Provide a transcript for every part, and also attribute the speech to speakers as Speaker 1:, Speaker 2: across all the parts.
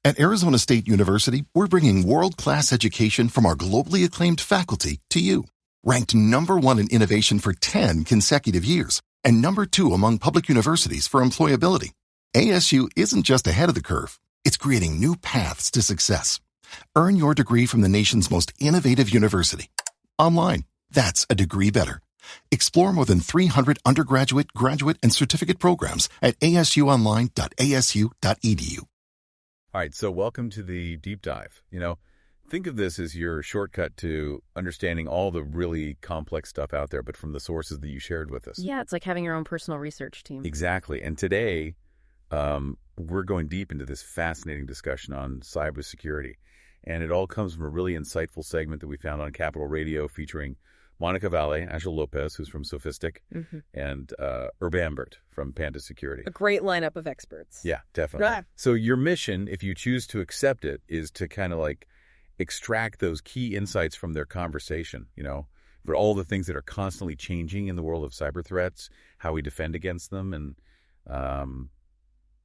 Speaker 1: At Arizona State University, we're bringing world-class education from our globally acclaimed faculty to you. Ranked #1 in innovation for 10 consecutive years and #2 among public universities for employability. ASU isn't just ahead of the curve, it's creating new paths to success. Earn your degree from the nation's most innovative university. Online, that's a degree better. Explore more than 300 undergraduate, graduate, and certificate programs at asuonline.asu.edu.
Speaker 2: All right, so welcome to the deep dive. Think of this as your shortcut to understanding all the really complex stuff out there, but from the sources that you shared with us.
Speaker 3: Yeah, it's like having your own personal research team.
Speaker 2: Exactly. And today, we're going deep into this fascinating discussion on cybersecurity. And it all comes from a really insightful segment that we found on Capital Radio featuring Monica Valle, Angel Lopez, who's from Sophistic, and Herb Ambert from Panda Security.
Speaker 3: A great lineup of experts.
Speaker 2: Yeah, definitely. So your mission, if you choose to accept it, is to kind of like extract those key insights from their conversation, for all the things that are constantly changing in the world of cyber threats, how we defend against them, and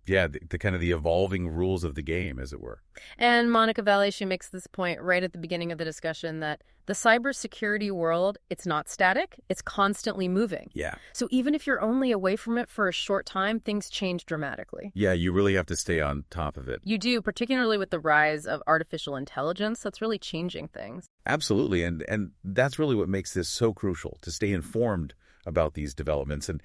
Speaker 2: the kind of the evolving rules of the game, as it were.
Speaker 3: And Monica Valle, she makes this point right at the beginning of the discussion that the cybersecurity world, it's not static, it's constantly moving.
Speaker 2: Yeah.
Speaker 3: So even if you're only away from it for a short time, things change dramatically.
Speaker 2: Yeah, you really have to stay on top of it.
Speaker 3: You do, particularly with the rise of artificial intelligence. That's really changing things.
Speaker 2: Absolutely. And that's really what makes this so crucial, to stay informed about these developments. And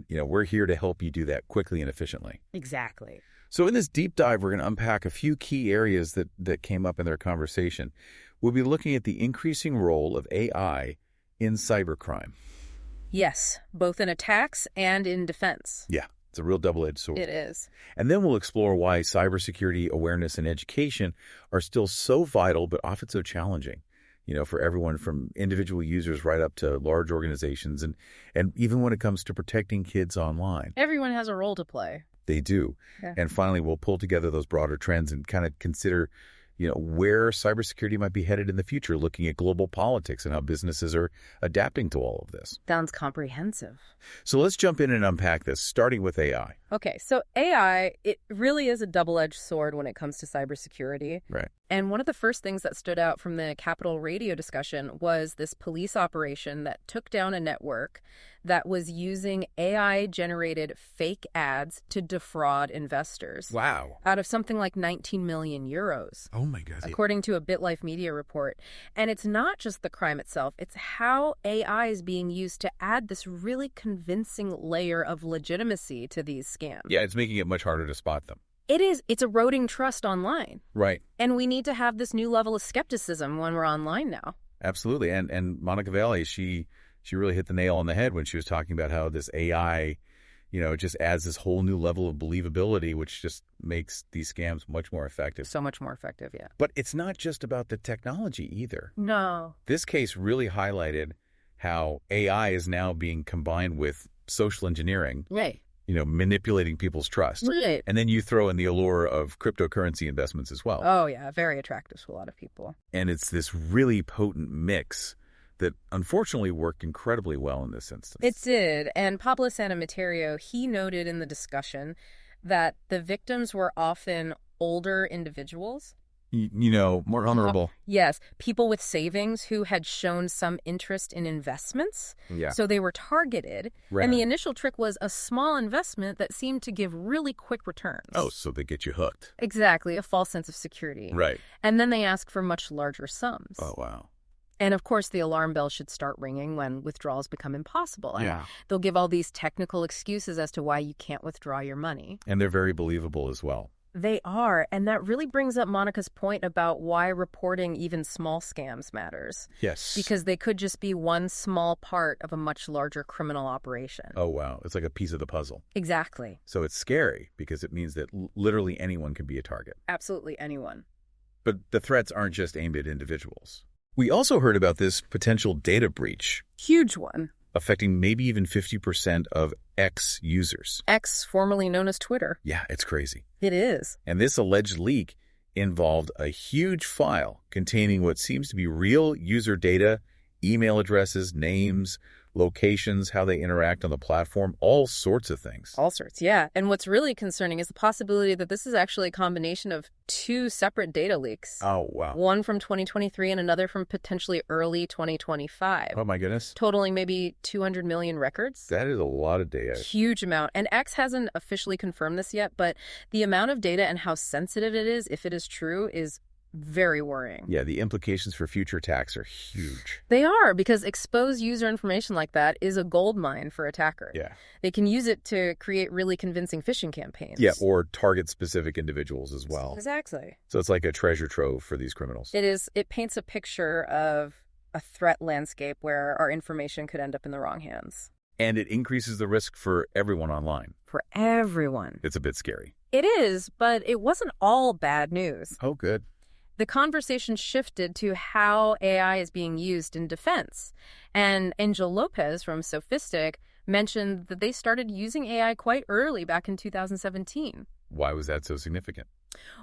Speaker 2: we're here to help you do that quickly and efficiently.
Speaker 3: Exactly.
Speaker 2: So in this deep dive, we're going to unpack a few key areas that came up in their conversation. We'll be looking at the increasing role of AI in cybercrime.
Speaker 3: Yes, both in attacks and in defense.
Speaker 2: Yeah, it's a real double-edged sword.
Speaker 3: It is.
Speaker 2: And then we'll explore why cybersecurity awareness and education are still so vital, but often so challenging, for everyone from individual users right up to large organizations, and even when it comes to protecting kids online.
Speaker 3: Everyone has a role to play.
Speaker 2: They do.
Speaker 3: Yeah.
Speaker 2: And finally, we'll pull together those broader trends and kind of consider where cybersecurity might be headed in the future, looking at global politics and how businesses are adapting to all of this.
Speaker 3: Sounds comprehensive.
Speaker 2: So let's jump in and unpack this, starting with AI.
Speaker 3: Okay, so AI, it really is a double-edged sword when it comes to cybersecurity.
Speaker 2: Right.
Speaker 3: And one of the first things that stood out from the Capital Radio discussion was this police operation that took down a network that was using AI-generated fake ads to defraud investors.
Speaker 2: Wow.
Speaker 3: Out of something like 19 million euros.
Speaker 2: Oh, my God.
Speaker 3: According to a BitLife Media report. And it's not just the crime itself, it's how AI is being used to add this really convincing layer of legitimacy to these scams.
Speaker 2: Yeah, it's making it much harder to spot them.
Speaker 3: It is. It's eroding trust online.
Speaker 2: Right.
Speaker 3: And we need to have this new level of skepticism when we're online now.
Speaker 2: Absolutely. And Monica Valle, she really hit the nail on the head when she was talking about how this AI, it just adds this whole new level of believability, which just makes these scams much more effective.
Speaker 3: So much more effective, yeah.
Speaker 2: But it's not just about the technology either.
Speaker 3: No.
Speaker 2: This case really highlighted how AI is now being combined with social engineering.
Speaker 3: Right.
Speaker 2: Manipulating people's trust.
Speaker 3: Right.
Speaker 2: And then you throw in the allure of cryptocurrency investments as well.
Speaker 3: Oh, yeah. Very attractive to a lot of people.
Speaker 2: And it's this really potent mix that unfortunately worked incredibly well in this instance.
Speaker 3: It did. And Pablo Santameterio, he noted in the discussion that the victims were often older individuals.
Speaker 2: More honorable.
Speaker 3: Yes. People with savings who had shown some interest in investments.
Speaker 2: Yeah.
Speaker 3: So they were targeted.
Speaker 2: Right.
Speaker 3: And the initial trick was a small investment that seemed to give really quick returns.
Speaker 2: Oh, so they get you hooked.
Speaker 3: Exactly. A false sense of security.
Speaker 2: Right.
Speaker 3: And then they ask for much larger sums.
Speaker 2: Oh, wow.
Speaker 3: And of course, the alarm bell should start ringing when withdrawals become impossible. And
Speaker 2: yeah.
Speaker 3: They'll give all these technical excuses as to why you can't withdraw your money.
Speaker 2: And they're very believable as well.
Speaker 3: They are, and that really brings up Monica's point about why reporting even small scams matters.
Speaker 2: Yes.
Speaker 3: Because they could just be one small part of a much larger criminal operation.
Speaker 2: Oh, wow. It's like a piece of the puzzle.
Speaker 3: Exactly.
Speaker 2: So it's scary because it means that literally anyone can be a target.
Speaker 3: Absolutely anyone.
Speaker 2: But the threats aren't just aimed at individuals. We also heard about this potential data breach.
Speaker 3: Huge one.
Speaker 2: Affecting maybe even 50% of X users.
Speaker 3: X, formerly known as Twitter.
Speaker 2: Yeah, it's crazy.
Speaker 3: It is.
Speaker 2: And this alleged leak involved a huge file containing what seems to be real user data, email addresses, names, locations, how they interact on the platform, all sorts of things.
Speaker 3: All sorts, yeah. And what's really concerning is the possibility that this is actually a combination of two separate data leaks.
Speaker 2: Oh, wow.
Speaker 3: One from 2023 and another from potentially early 2025.
Speaker 2: Oh, my goodness.
Speaker 3: Totaling maybe 200 million records.
Speaker 2: That is a lot of data.
Speaker 3: Huge amount. And X hasn't officially confirmed this yet, but the amount of data and how sensitive it is, if it is true, is very worrying.
Speaker 2: Yeah, the implications for future attacks are huge.
Speaker 3: They are, because exposed user information like that is a gold mine for attackers.
Speaker 2: Yeah.
Speaker 3: They can use it to create really convincing phishing campaigns.
Speaker 2: Yeah, or target specific individuals as well.
Speaker 3: Exactly.
Speaker 2: So it's like a treasure trove for these criminals.
Speaker 3: It is. It paints a picture of a threat landscape where our information could end up in the wrong hands.
Speaker 2: And it increases the risk for everyone online.
Speaker 3: For everyone.
Speaker 2: It's a bit scary.
Speaker 3: It is, but it wasn't all bad news.
Speaker 2: Oh, good.
Speaker 3: The conversation shifted to how AI is being used in defense. And Angel Lopez from Sophistic mentioned that they started using AI quite early back in 2017.
Speaker 2: Why was that so significant?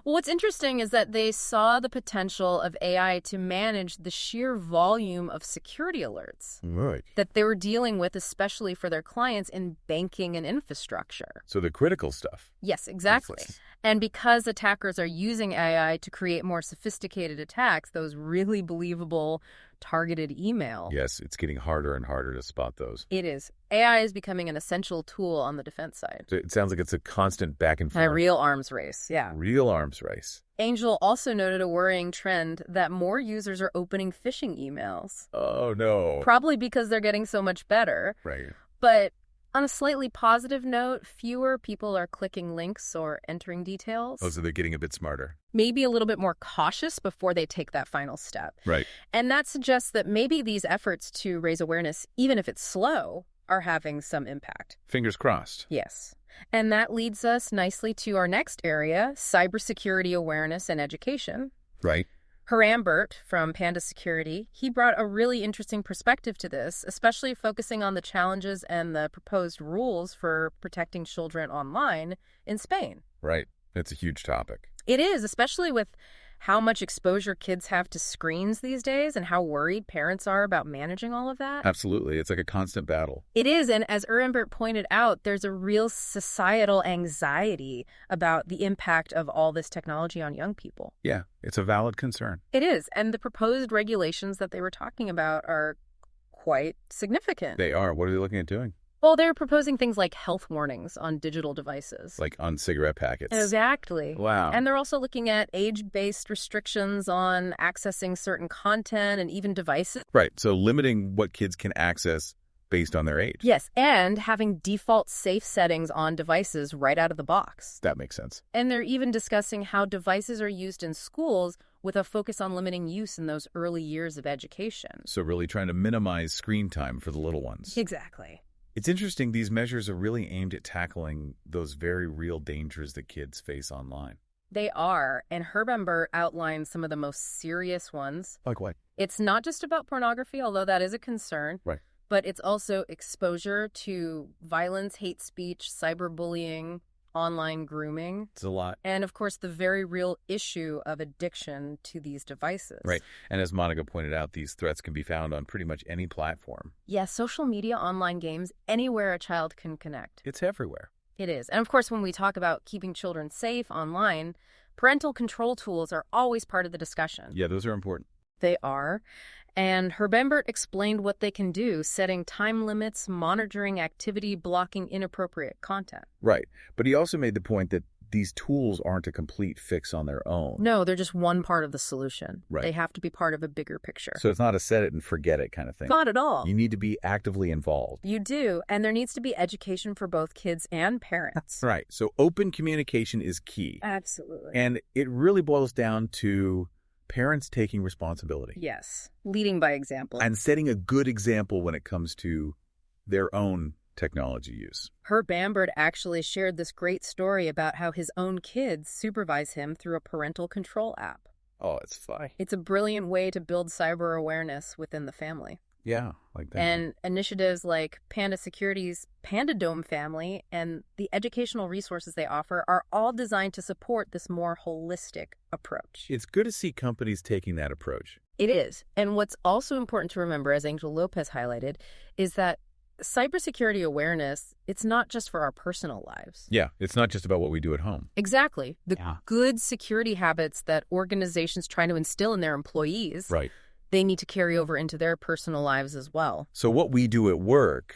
Speaker 3: Well, what's interesting is that they saw the potential of AI to manage the sheer volume of security alerts
Speaker 2: Right.
Speaker 3: that they were dealing with, especially for their clients in banking and infrastructure.
Speaker 2: So the critical stuff.
Speaker 3: Yes, exactly. And because attackers are using AI to create more sophisticated attacks, those really believable targeted email.
Speaker 2: Yes, it's getting harder and harder to spot those.
Speaker 3: It is. AI is becoming an essential tool on the defense side.
Speaker 2: So it sounds like it's a constant back and forth.
Speaker 3: A real arms race, yeah.
Speaker 2: Real arms race.
Speaker 3: Angel also noted a worrying trend that more users are opening phishing emails.
Speaker 2: Oh, no.
Speaker 3: Probably because they're getting so much better.
Speaker 2: Right.
Speaker 3: But on a slightly positive note, fewer people are clicking links or entering details.
Speaker 2: Oh, so they're getting a bit smarter.
Speaker 3: Maybe a little bit more cautious before they take that final step.
Speaker 2: Right.
Speaker 3: And that suggests that maybe these efforts to raise awareness, even if it's slow, are having some impact.
Speaker 2: Fingers crossed.
Speaker 3: Yes. And that leads us nicely to our next area, cybersecurity awareness and education.
Speaker 2: Right.
Speaker 3: Harambert from Panda Security, he brought a really interesting perspective to this, especially focusing on the challenges and the proposed rules for protecting children online in Spain.
Speaker 2: Right. It's a huge topic.
Speaker 3: It is, especially with how much exposure kids have to screens these days and how worried parents are about managing all of that.
Speaker 2: Absolutely. It's like a constant battle.
Speaker 3: It is, and as Harambert pointed out, there's a real societal anxiety about the impact of all this technology on young people.
Speaker 2: Yeah, it's a valid concern.
Speaker 3: It is, and the proposed regulations that they were talking about are quite significant.
Speaker 2: They are. What are they looking at doing?
Speaker 3: Well, they're proposing things like health warnings on digital devices.
Speaker 2: Like on cigarette packets.
Speaker 3: Exactly.
Speaker 2: Wow.
Speaker 3: And they're also looking at age-based restrictions on accessing certain content and even devices.
Speaker 2: Right. So limiting what kids can access based on their age.
Speaker 3: Yes, and having default safe settings on devices right out of the box.
Speaker 2: That makes sense.
Speaker 3: And they're even discussing how devices are used in schools with a focus on limiting use in those early years of education.
Speaker 2: So really trying to minimize screen time for the little ones.
Speaker 3: Exactly.
Speaker 2: It's interesting, these measures are really aimed at tackling those very real dangers that kids face online.
Speaker 3: They are, and Harambert outlines some of the most serious ones.
Speaker 2: Like what?
Speaker 3: It's not just about pornography, although that is a concern.
Speaker 2: Right.
Speaker 3: But it's also exposure to violence, hate speech, cyberbullying, online grooming.
Speaker 2: It's a lot.
Speaker 3: And, of course, the very real issue of addiction to these devices.
Speaker 2: Right. And as Monica pointed out, these threats can be found on pretty much any platform.
Speaker 3: Yeah, social media, online games, anywhere a child can connect.
Speaker 2: It's everywhere.
Speaker 3: It is. And, of course, when we talk about keeping children safe online, parental control tools are always part of the discussion.
Speaker 2: Yeah, those are important.
Speaker 3: They are. And Harambert explained what they can do, setting time limits, monitoring activity, blocking inappropriate content.
Speaker 2: Right. But he also made the point that these tools aren't a complete fix on their own.
Speaker 3: No, they're just one part of the solution.
Speaker 2: Right.
Speaker 3: They have to be part of a bigger picture.
Speaker 2: So it's not a set it and forget it kind of thing.
Speaker 3: Not at all.
Speaker 2: You need to be actively involved.
Speaker 3: You do. And there needs to be education for both kids and parents.
Speaker 2: Right. So open communication is key.
Speaker 3: Absolutely.
Speaker 2: And it really boils down to parents taking responsibility.
Speaker 3: Yes. Leading by example.
Speaker 2: And setting a good example when it comes to their own technology use.
Speaker 3: Harambert actually shared this great story about how his own kids supervise him through a parental control app.
Speaker 2: Oh, it's fly.
Speaker 3: It's a brilliant way to build cyber awareness within the family.
Speaker 2: Yeah, like that.
Speaker 3: And initiatives like Panda Security's Panda Dome family and the educational resources they offer are all designed to support this more holistic approach.
Speaker 2: It's good to see companies taking that approach.
Speaker 3: It is. And what's also important to remember, as Angel Lopez highlighted, is that cybersecurity awareness, it's not just for our personal lives.
Speaker 2: Yeah, it's not just about what we do at home.
Speaker 3: Exactly. The good security habits that organizations try to instill in their employees,
Speaker 2: Right.
Speaker 3: they need to carry over into their personal lives as well.
Speaker 2: So what we do at work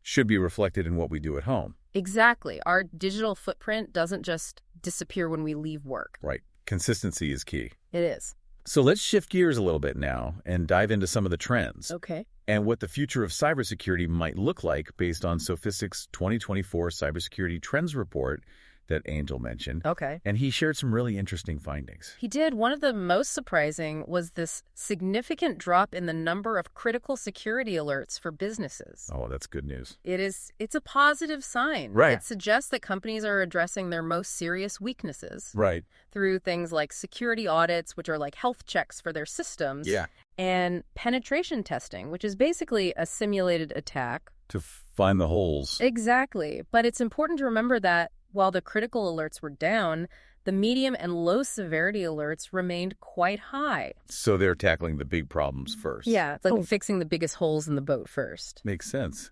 Speaker 2: should be reflected in what we do at home.
Speaker 3: Exactly. Our digital footprint doesn't just disappear when we leave work.
Speaker 2: Right. Consistency is key.
Speaker 3: It is.
Speaker 2: So let's shift gears a little bit now and dive into some of the trends.
Speaker 3: Okay.
Speaker 2: And what the future of cybersecurity might look like based on Sophystic's 2024 Cybersecurity Trends Report that Angel mentioned.
Speaker 3: Okay.
Speaker 2: And he shared some really interesting findings.
Speaker 3: He did. One of the most surprising was this significant drop in the number of critical security alerts for businesses.
Speaker 2: Oh, that's good news.
Speaker 3: It's a positive sign.
Speaker 2: Right.
Speaker 3: It suggests that companies are addressing their most serious weaknesses.
Speaker 2: Right.
Speaker 3: Through things like security audits, which are like health checks for their systems.
Speaker 2: Yeah.
Speaker 3: And penetration testing, which is basically a simulated attack.
Speaker 2: To find the holes.
Speaker 3: Exactly. But it's important to remember that while the critical alerts were down, the medium and low severity alerts remained quite high.
Speaker 2: So they're tackling the big problems first.
Speaker 3: Yeah, it's like fixing the biggest holes in the boat first.
Speaker 2: Makes sense.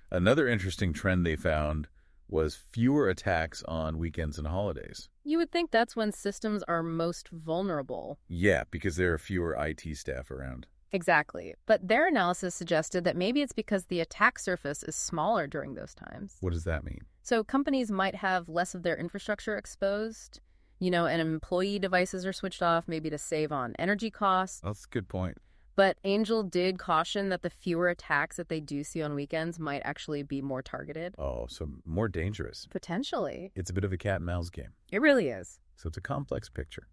Speaker 2: Another interesting trend they found was fewer attacks on weekends and holidays.
Speaker 3: You would think that's when systems are most vulnerable.
Speaker 2: Yeah, because there are fewer IT staff around.
Speaker 3: Exactly. But their analysis suggested that maybe it's because the attack surface is smaller during those times.
Speaker 2: What does that mean?
Speaker 3: So companies might have less of their infrastructure exposed, and employee devices are switched off, maybe to save on energy costs.
Speaker 2: That's a good point.
Speaker 3: But Angel did caution that the fewer attacks that they do see on weekends might actually be more targeted.
Speaker 2: Oh, so more dangerous.
Speaker 3: Potentially.
Speaker 2: It's a bit of a cat and mouse game.
Speaker 3: It really is.
Speaker 2: So it's a complex picture.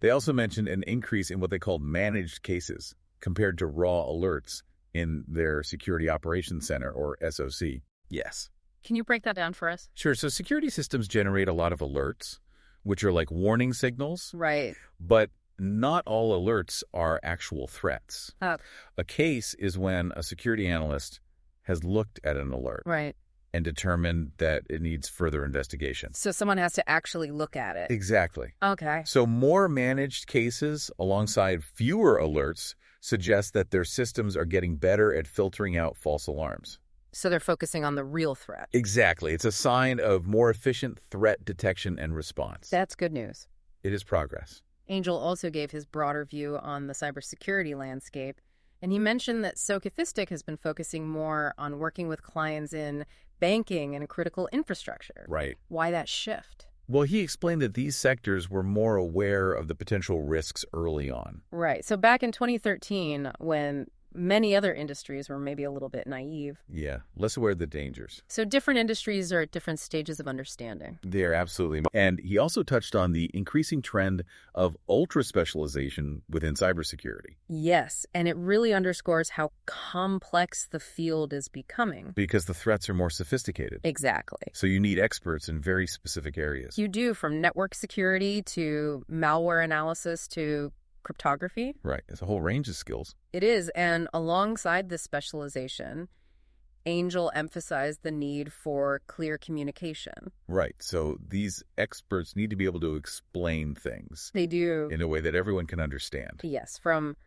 Speaker 2: They also mentioned an increase in what they called managed cases compared to raw alerts in their Security Operations Center, or SOC. Yes.
Speaker 3: Can you break that down for us?
Speaker 2: Sure. So security systems generate a lot of alerts, which are like warning signals.
Speaker 3: Right.
Speaker 2: But not all alerts are actual threats.
Speaker 3: A
Speaker 2: case is when a security analyst has looked at an alert.
Speaker 3: Right.
Speaker 2: And determined that it needs further investigation.
Speaker 3: So someone has to actually look at it.
Speaker 2: Exactly.
Speaker 3: Okay.
Speaker 2: So more managed cases alongside fewer alerts suggest that their systems are getting better at filtering out false alarms.
Speaker 3: So they're focusing on the real threat.
Speaker 2: Exactly. It's a sign of more efficient threat detection and response.
Speaker 3: That's good news.
Speaker 2: It is progress.
Speaker 3: Angel also gave his broader view on the cybersecurity landscape, and he mentioned that Sophistic has been focusing more on working with clients in banking and critical infrastructure.
Speaker 2: Right.
Speaker 3: Why that shift?
Speaker 2: Well, he explained that these sectors were more aware of the potential risks early on.
Speaker 3: Right. So back in 2013, when many other industries were maybe a little bit naive.
Speaker 2: Yeah, less aware of the dangers.
Speaker 3: So different industries are at different stages of understanding.
Speaker 2: They are absolutely. And he also touched on the increasing trend of ultra-specialization within cybersecurity.
Speaker 3: Yes, and it really underscores how complex the field is becoming.
Speaker 2: Because the threats are more sophisticated.
Speaker 3: Exactly.
Speaker 2: So you need experts in very specific areas.
Speaker 3: You do, from network security to malware analysis to cryptography.
Speaker 2: Right. It's a whole range of skills.
Speaker 3: It is. And alongside this specialization, Angel emphasized the need for clear communication.
Speaker 2: Right. So these experts need to be able to explain things.
Speaker 3: They do.
Speaker 2: In a way that everyone can understand.
Speaker 3: Yes. From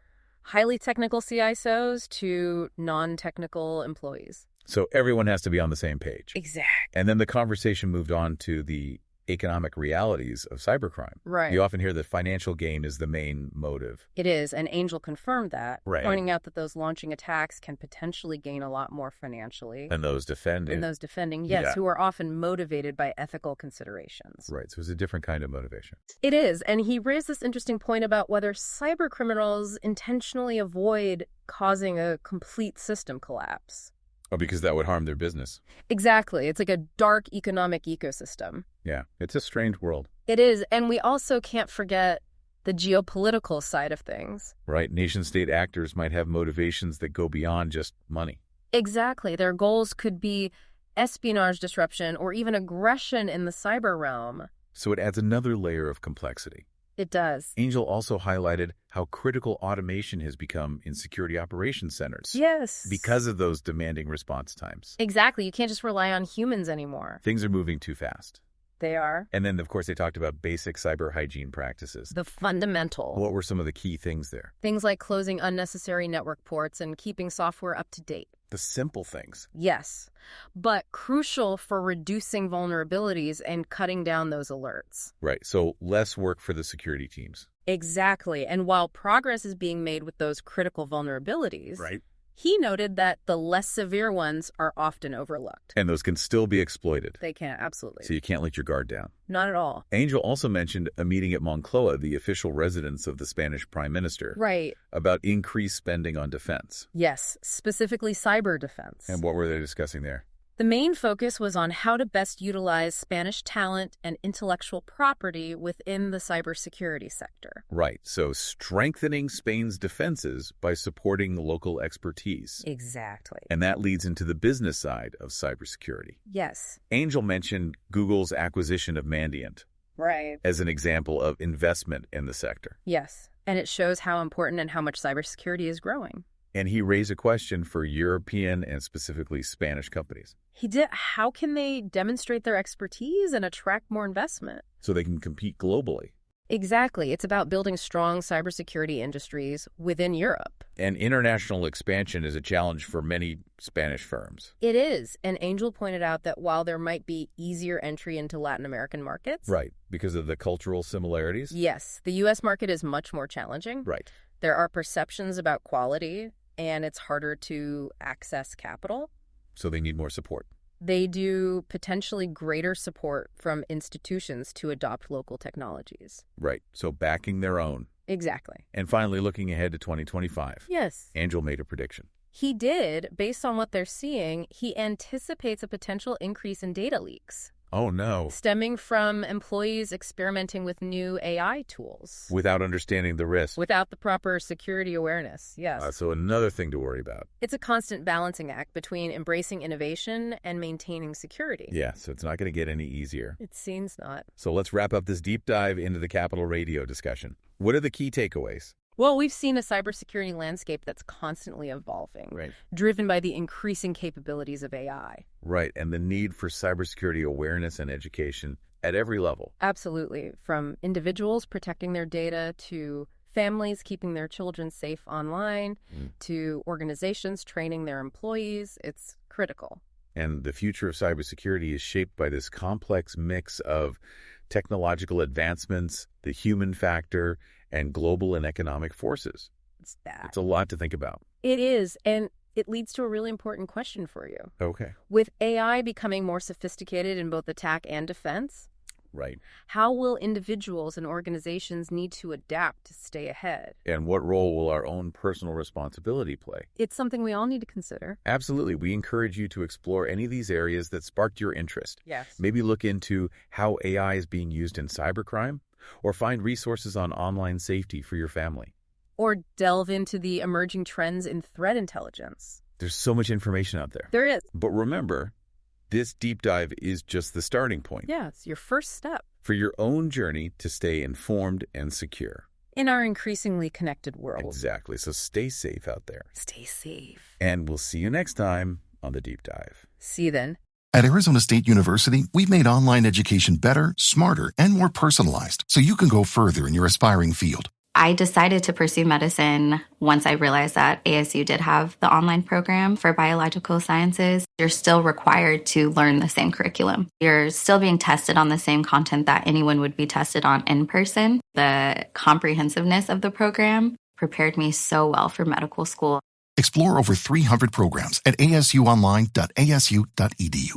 Speaker 3: highly technical CISOs to non-technical employees.
Speaker 2: So everyone has to be on the same page.
Speaker 3: Exactly.
Speaker 2: And then the conversation moved on to the economic realities of cybercrime.
Speaker 3: Right.
Speaker 2: You often hear that financial gain is the main motive.
Speaker 3: It is, and Angel confirmed that,
Speaker 2: right.
Speaker 3: Pointing out that those launching attacks can potentially gain a lot more financially.
Speaker 2: And those defending.
Speaker 3: Yes, who are often motivated by ethical considerations.
Speaker 2: Right, so it's a different kind of motivation.
Speaker 3: It is, and he raised this interesting point about whether cyber criminals intentionally avoid causing a complete system collapse.
Speaker 2: Oh, because that would harm their business.
Speaker 3: Exactly. It's like a dark economic ecosystem.
Speaker 2: Yeah, it's a strange world.
Speaker 3: It is, and we also can't forget the geopolitical side of things.
Speaker 2: Right. Nation-state actors might have motivations that go beyond just money.
Speaker 3: Exactly. Their goals could be espionage disruption or even aggression in the cyber realm.
Speaker 2: So it adds another layer of complexity.
Speaker 3: It does.
Speaker 2: Angel also highlighted how critical automation has become in security operations centers.
Speaker 3: Yes.
Speaker 2: Because of those demanding response times.
Speaker 3: Exactly. You can't just rely on humans anymore.
Speaker 2: Things are moving too fast.
Speaker 3: They are.
Speaker 2: And then, of course, they talked about basic cyber hygiene practices.
Speaker 3: The fundamental.
Speaker 2: What were some of the key things there?
Speaker 3: Things like closing unnecessary network ports and keeping software up to date.
Speaker 2: The simple things.
Speaker 3: Yes, but crucial for reducing vulnerabilities and cutting down those alerts.
Speaker 2: Right, so less work for the security teams.
Speaker 3: Exactly, and while progress is being made with those critical vulnerabilities,
Speaker 2: Right.
Speaker 3: he noted that the less severe ones are often overlooked.
Speaker 2: And those can still be exploited.
Speaker 3: They can, absolutely.
Speaker 2: So you can't let your guard down.
Speaker 3: Not at all.
Speaker 2: Angel also mentioned a meeting at Moncloa, the official residence of the Spanish Prime Minister,
Speaker 3: Right.
Speaker 2: about increased spending on defense.
Speaker 3: Yes, specifically cyber defense.
Speaker 2: And what were they discussing there?
Speaker 3: The main focus was on how to best utilize Spanish talent and intellectual property within the cybersecurity sector.
Speaker 2: Right, so strengthening Spain's defenses by supporting local expertise.
Speaker 3: Exactly.
Speaker 2: And that leads into the business side of cybersecurity.
Speaker 3: Yes.
Speaker 2: Angel mentioned Google's acquisition of Mandiant
Speaker 3: Right.
Speaker 2: as an example of investment in the sector.
Speaker 3: Yes. And it shows how important and how much cybersecurity is growing.
Speaker 2: And he raised a question for European and specifically Spanish companies.
Speaker 3: He did. How can they demonstrate their expertise and attract more investment?
Speaker 2: So they can compete globally.
Speaker 3: Exactly. It's about building strong cybersecurity industries within Europe.
Speaker 2: And international expansion is a challenge for many Spanish firms.
Speaker 3: It is. And Angel pointed out that while there might be easier entry into Latin American markets.
Speaker 2: Right, because of the cultural similarities.
Speaker 3: Yes, the U.S. market is much more challenging.
Speaker 2: Right.
Speaker 3: There are perceptions about quality, and it's harder to access capital.
Speaker 2: So they need more support.
Speaker 3: They do potentially greater support from institutions to adopt local technologies.
Speaker 2: Right, so backing their own.
Speaker 3: Exactly.
Speaker 2: And finally, looking ahead to 2025.
Speaker 3: Yes.
Speaker 2: Angel made a prediction.
Speaker 3: He did. Based on what they're seeing, he anticipates a potential increase in data leaks.
Speaker 2: Oh, no.
Speaker 3: Stemming from employees experimenting with new AI tools.
Speaker 2: Without understanding the risk.
Speaker 3: Without the proper security awareness, yes.
Speaker 2: So another thing to worry about.
Speaker 3: It's a constant balancing act between embracing innovation and maintaining security.
Speaker 2: Yeah, so it's not going to get any easier.
Speaker 3: It seems not.
Speaker 2: So let's wrap up this deep dive into the Capital Radio discussion. What are the key takeaways?
Speaker 3: Well, we've seen a cybersecurity landscape that's constantly evolving,
Speaker 2: Right.
Speaker 3: driven by the increasing capabilities of AI.
Speaker 2: Right, and the need for cybersecurity awareness and education at every level.
Speaker 3: Absolutely. From individuals protecting their data to families keeping their children safe online to organizations training their employees. It's critical.
Speaker 2: And the future of cybersecurity is shaped by this complex mix of technological advancements, the human factor, and global and economic forces.
Speaker 3: It's that.
Speaker 2: It's a lot to think about.
Speaker 3: It is, and it leads to a really important question for you.
Speaker 2: Okay.
Speaker 3: With AI becoming more sophisticated in both attack and defense,
Speaker 2: Right.
Speaker 3: how will individuals and organizations need to adapt to stay ahead?
Speaker 2: And what role will our own personal responsibility play?
Speaker 3: It's something we all need to consider.
Speaker 2: Absolutely. We encourage you to explore any of these areas that sparked your interest.
Speaker 3: Yes.
Speaker 2: Maybe look into how AI is being used in cybercrime, or find resources on online safety for your family.
Speaker 3: Or delve into the emerging trends in threat intelligence.
Speaker 2: There's so much information out there.
Speaker 3: There is.
Speaker 2: But remember, this deep dive is just the starting point
Speaker 3: Yeah, it's your first step
Speaker 2: for your own journey to stay informed and secure.
Speaker 3: in our increasingly connected world.
Speaker 2: Exactly. So stay safe out there.
Speaker 3: Stay safe.
Speaker 2: And we'll see you next time on The Deep Dive.
Speaker 3: See you then.
Speaker 1: At Arizona State University, we've made online education better, smarter, and more personalized so you can go further in your aspiring field.
Speaker 4: I decided to pursue medicine once I realized that ASU did have the online program for biological sciences. You're still required to learn the same curriculum. You're still being tested on the same content that anyone would be tested on in person. The comprehensiveness of the program prepared me so well for medical school.
Speaker 1: Explore over 300 programs at asuonline.asu.edu.